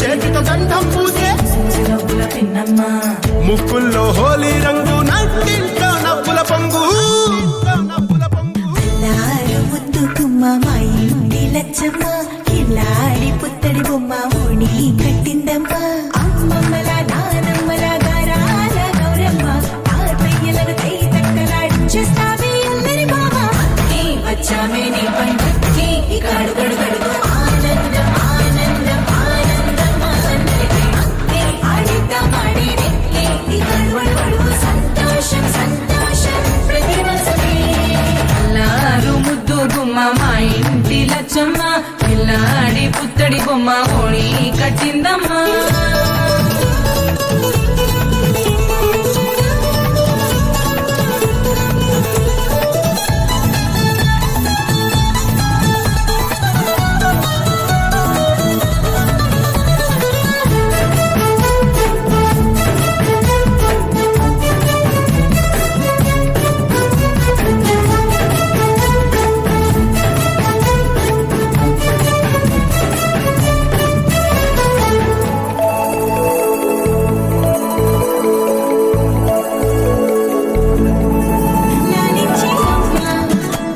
చేతితో గంధం పూసే ముక్కుల్లో హోలీ రంగు నట్టింట్లో నవ్వుల పొంగు ముద్దు గుమ్మ మా ఇంటి లచ్చమ్మ కిల్లాడి పుత్తడి బొమ్మ ఓణి కట్టిందమ్మా అమ్మమ్మల నానమ్మల గారాల గౌరమ్మ తాతయ్యలను కై తక్కలాడించేస్తావే అల్లరి మామ వచ్చామే నీ పంటకి ఇక అడుగడు గడుగు ఆనందం ఆనందం ఆనందం ఆడిద్దాం ఆడినే ఇక అడుగడు సంతోషం సంతోషం ప్రతి మనసుకి అల్లారు ముద్దు గుమ్మ మా ఇంటి లచ్చమ్మ పిల్లాడి పుత్తడి బొమ్మ ఓణి కట్టిందమ్మా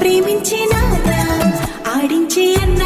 ప్రేమించే నాన్న ఆడించే అన్న